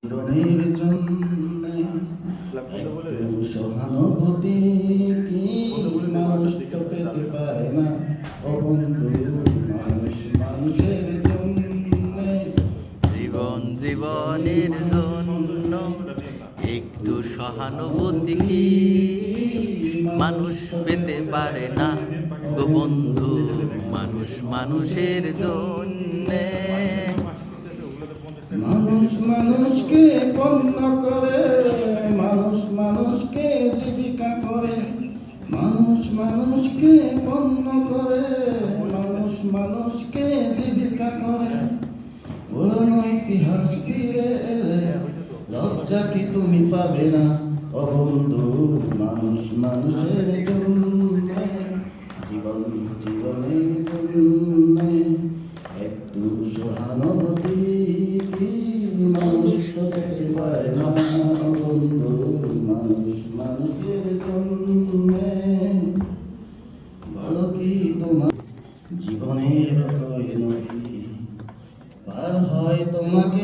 জীবনের জন্যে একটু সহানুভূতি কি মানুষ তো পেতে পারে না। ও বন্ধু, মানুষ মানুষের জন্যে জীবনের জন্য একটু সহানুভূতি কি মানুষ পেতে পারে না গো বন্ধু। মানুষ মানুষের জন্যে মানুষ মানুষকে পণ্য করে, মানুষ মানুষকে জীবিকা করে, মানুষ মানুষকে পণ্য করে, মানুষ মানুষকে জীবিকা করে। পুরনো ইতিহাস ফিরে এলে লজ্জা কি তুমি পাবে না? ও বন্ধু, মানুষ মানুষের জন্যে জীবন জীবনের জন্যে একটু সহানুভূতি কি মানুষ তো পেতে পারে না। ও বন্ধু, মানুষ মানুষের জন্যে বলো কি তোমার জীবনের নদী পার হয় তোমাকে